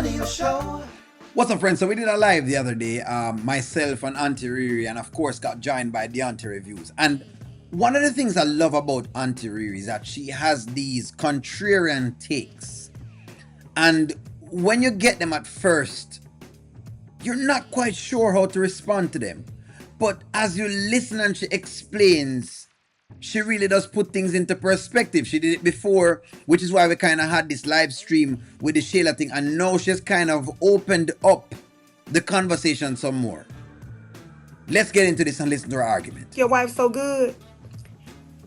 audio show. What's up, friends? So we did a live the other day, myself and Aunty Re Re, and of course got joined by the Aunty Reviews. And one of the things I love about Aunty Re Re is that she has these contrarian takes. And when you get them at first, you're not quite sure how to respond to them. But as you listen and she explains, she really does put things into perspective. She did it before, which is why we kind of had this live stream with the Shayla thing. And now she's kind of opened up the conversation some more. Let's get into this and listen to her argument. Your wife's so good.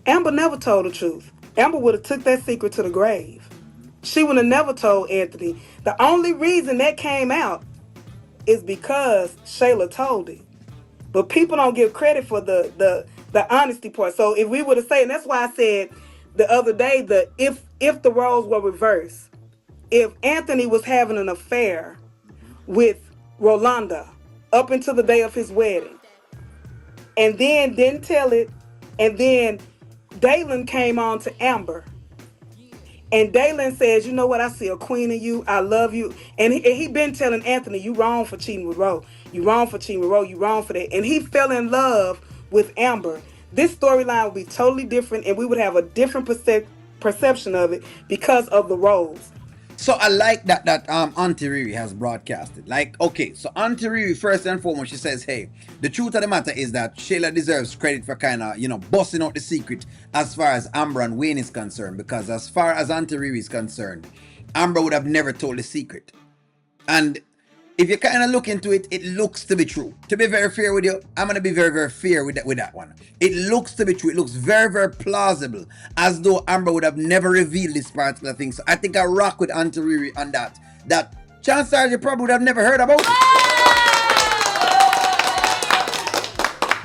Amber never told the truth. Amber would have took that secret to the grave. She would have never told Anthony. The only reason that came out is because Shayla told it. But people don't give credit for the honesty part. So if we would have said, and that's why I said the other day that if the roles were reversed, if Anthony was having an affair with Rolanda up until the day of his wedding, and then didn't tell it, and then Dalen came on to Amber, and Dalen says, you know what, I see a queen in you, I love you, and he been telling Anthony, you wrong for cheating with Ro, you wrong for cheating with Ro, you wrong for that, and he fell in love with Amber. This storyline would be totally different, and we would have a different perception of it because of the roles. So I like that Aunty Re Re has broadcasted. Like, okay, so Aunty Re Re, first and foremost, she says, hey, the truth of the matter is that Shayla deserves credit for kind of, busting out the secret as far as Amber and Wayne is concerned. Because as far as Aunty Re Re is concerned, Amber would have never told the secret. And if you kind of look into it, it looks to be true. To be very fair with you, I'm going to be very, very fair with that one. It looks to be true. It looks very, very plausible, as though Amber would have never revealed this particular thing. So I think I rock with Aunty Re Re on that. That chances are you probably would have never heard about.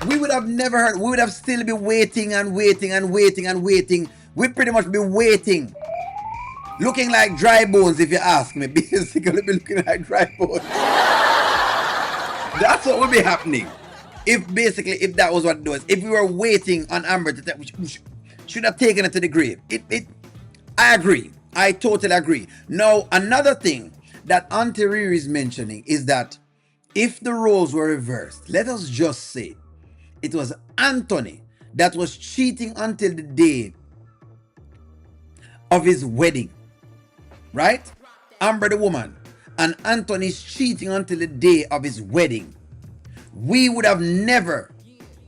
We would have never heard. We would have still been waiting and waiting and waiting and waiting. We'd pretty much be waiting. Looking like dry bones, if you ask me. Basically, be looking like dry bones. That's what would be happening. If that was what it was. If we were waiting on Amber to we should have taken it to the grave. I agree. I totally agree. Now, another thing that Aunty Re Re is mentioning is that if the roles were reversed, let us just say it was Anthony that was cheating until the day of his wedding. Right? Amber the woman and Anthony's cheating until the day of his wedding. We would have never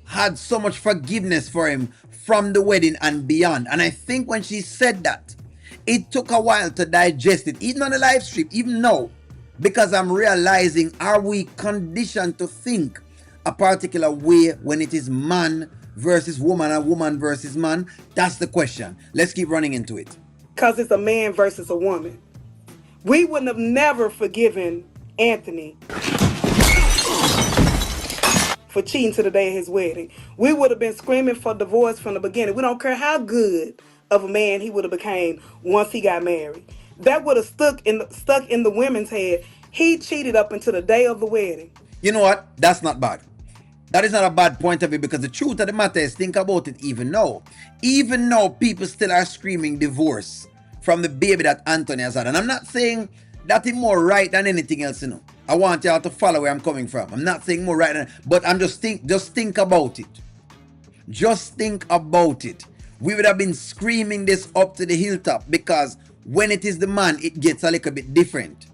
had so much forgiveness for him from the wedding and beyond. And I think when she said that, it took a while to digest it, even on the live stream, even now, because I'm realizing, are we conditioned to think a particular way when it is man versus woman and woman versus man? That's the question. Let's keep running into it. Because it's a man versus a woman. We wouldn't have never forgiven Anthony for cheating to the day of his wedding. We would have been screaming for divorce from the beginning. We don't care how good of a man he would have became once he got married. That would have stuck in the women's head. He cheated up until the day of the wedding. You know what? That's not bad. That is not a bad point of view, because the truth of the matter is, think about it even now. Even now, people still are screaming divorce from the baby that Anthony has had. And I'm not saying that is more right than anything else, I want y'all to follow where I'm coming from. I'm not saying more right than, but I'm just think about it. Just think about it. We would have been screaming this up to the hilltop, because when it is the man, it gets a little bit different.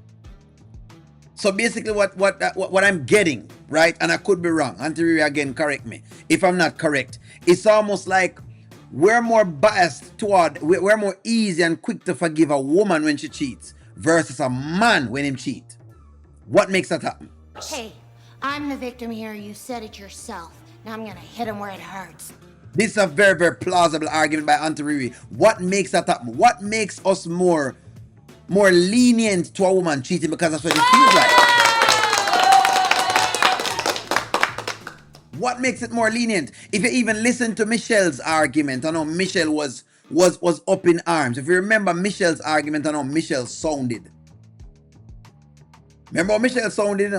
So basically what I'm getting, right, and I could be wrong, Aunty Re Re, again, correct me if I'm not correct, it's almost like we're more biased toward, we're more easy and quick to forgive a woman when she cheats versus a man when he cheats. What makes that happen? Hey, I'm the victim here. You said it yourself. Now I'm gonna hit him where it hurts. This is a very, very plausible argument by Aunty Re Re. What makes that happen? What makes us more lenient to a woman cheating because that's what it feels like? What makes it more lenient? If you even listen to Michelle's argument, I know Michelle was up in arms. If you remember Michelle's argument, I know Michelle sounded. Remember how Michelle sounded?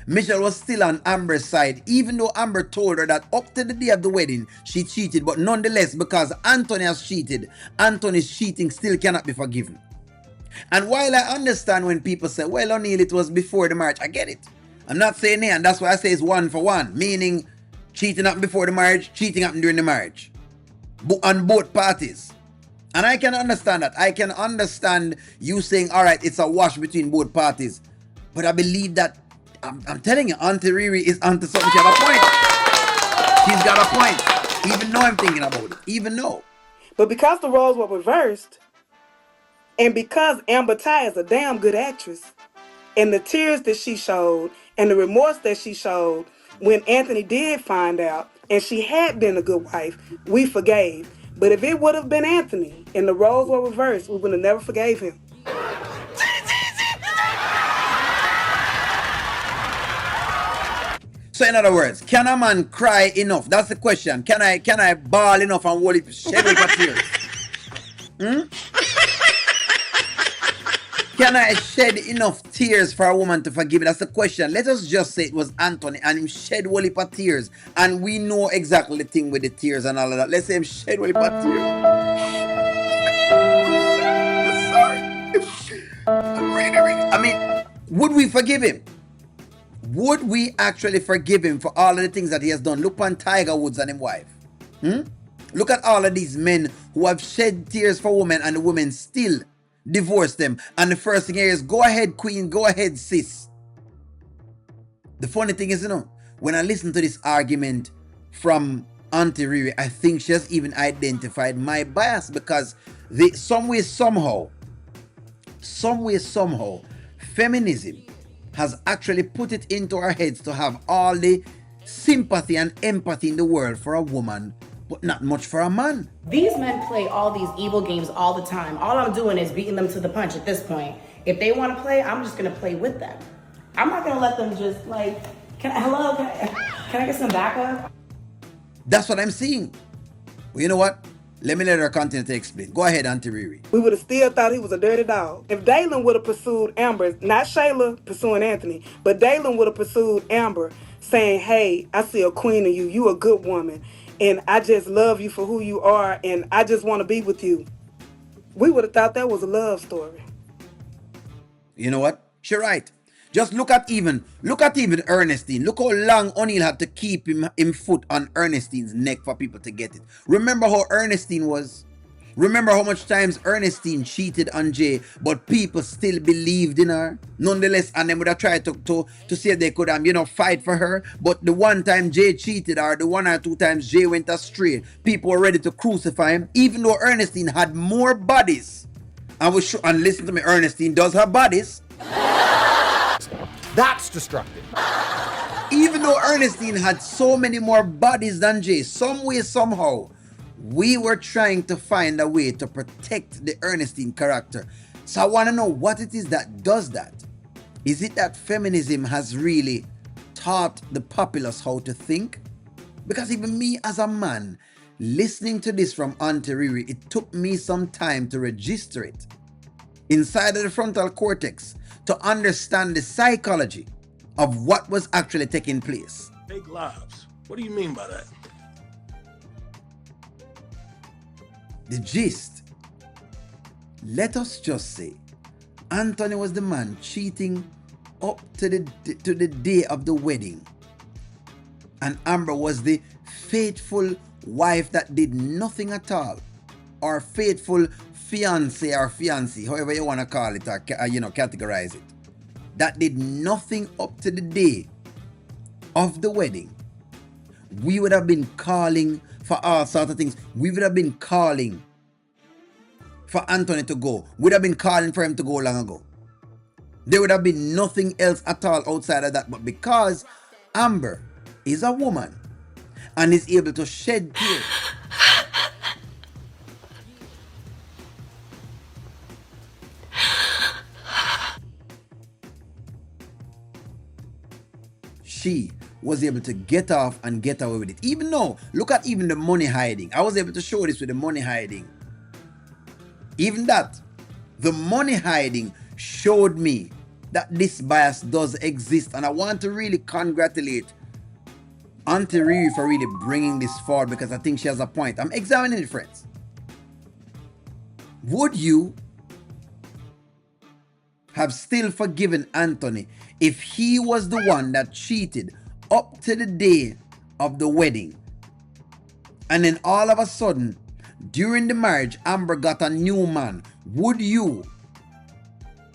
Michelle was still on Amber's side, even though Amber told her that up to the day of the wedding, she cheated. But nonetheless, because Anthony has cheated, Anthony's cheating still cannot be forgiven. And while I understand when people say, well, O'Neil, it was before the marriage, I get it. I'm not saying it, and that's why I say it's 1 for 1, meaning cheating happened before the marriage, cheating happened during the marriage. On both parties. And I can understand that. I can understand you saying, all right, it's a wash between both parties. But I believe that, I'm telling you, Aunty Re Re is onto something. She has a point. She's got a point. Even though I'm thinking about it. Even though. But because the roles were reversed, and because Amber Ty is a damn good actress, and the tears that she showed, and the remorse that she showed when Anthony did find out, and she had been a good wife, we forgave. But if it would have been Anthony, and the roles were reversed, we would have never forgave him. So in other words, can a man cry enough? That's the question. Can I bawl enough and hold it, shed with tears? Can I shed enough tears for a woman to forgive me? That's the question. Let us just say it was Anthony and him shed whole heap of tears. And we know exactly the thing with the tears and all of that. Let's say him shed whole heap of tears. Sorry. I mean, would we forgive him? Would we actually forgive him for all of the things that he has done? Look on Tiger Woods and his wife. Look at all of these men who have shed tears for women and the women still divorce them. And the first thing here is, go ahead, queen, go ahead, sis. The funny thing is, when I listen to this argument from Aunty Re Re, I think she has even identified my bias, because some way, somehow, feminism has actually put it into our heads to have all the sympathy and empathy in the world for a woman, but not much for a man. These men play all these evil games all the time. All I'm doing is beating them to the punch at this point. If they want to play, I'm just going to play with them. I'm not going to let them just like, can I get some backup? That's what I'm seeing. Well, you know what? Let me let her continue to explain. Go ahead, Aunty Re Re. We would have still thought he was a dirty dog. If Dalen would have pursued Amber, not Shayla pursuing Anthony, but Dalen would have pursued Amber, saying, hey, I see a queen in you. You a good woman. And I just love you for who you are. And I just want to be with you. We would have thought that was a love story. You know what? She's right. Just look at even Ernestine. Look how long O'Neil had to keep him foot on Ernestine's neck for people to get it. Remember how Ernestine was? Remember how much times Ernestine cheated on Jay, but people still believed in her? Nonetheless, and they would have tried to see if they could fight for her. But the one time Jay cheated, or the 1 or 2 times Jay went astray, people were ready to crucify him, even though Ernestine had more bodies. And listen to me, Ernestine does have bodies. That's destructive. Even though Ernestine had so many more bodies than Jay, some way, somehow, we were trying to find a way to protect the Ernestine character. So I want to know what it is that does that. Is it that feminism has really taught the populace how to think? Because even me as a man, listening to this from Aunty Re Re, it took me some time to register it inside of the frontal cortex to understand the psychology of what was actually taking place. Fake lives. What do you mean by that? The gist. Let us just say Anthony was the man cheating up to the day of the wedding, and Amber was the faithful wife that did nothing at all, or faithful fiance or fiancé, however you want to call it, or categorize it, that did nothing up to the day of the wedding. We would have been calling for all sorts of things. We would have been calling for Anthony to go. We would have been calling for him to go long ago. There would have been nothing else at all outside of that. But because Amber is a woman and is able to shed tears, she was able to get off and get away with it. Even though, look at even the money hiding. I was able to show this with the money hiding. Even that, the money hiding showed me that this bias does exist. And I want to really congratulate Aunty Re Re for really bringing this forward, because I think she has a point. I'm examining it, friends. Would you have still forgiven Anthony if he was the one that cheated up to the day of the wedding? And then all of a sudden, during the marriage, Amber got a new man. Would you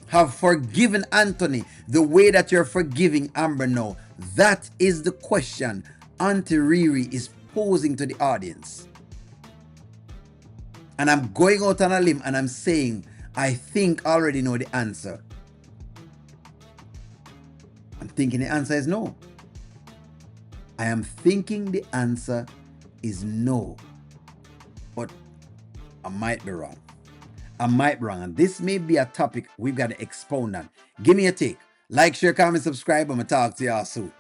have forgiven Anthony the way that you're forgiving Amber now? That is the question Aunty Re Re is posing to the audience. And I'm going out on a limb and I'm saying, I think I already know the answer. I'm thinking the answer is no. I am thinking the answer is no. But I might be wrong. I might be wrong. And this may be a topic we've got to expound on. Give me a take. Like, share, comment, subscribe. I'm going to talk to y'all soon.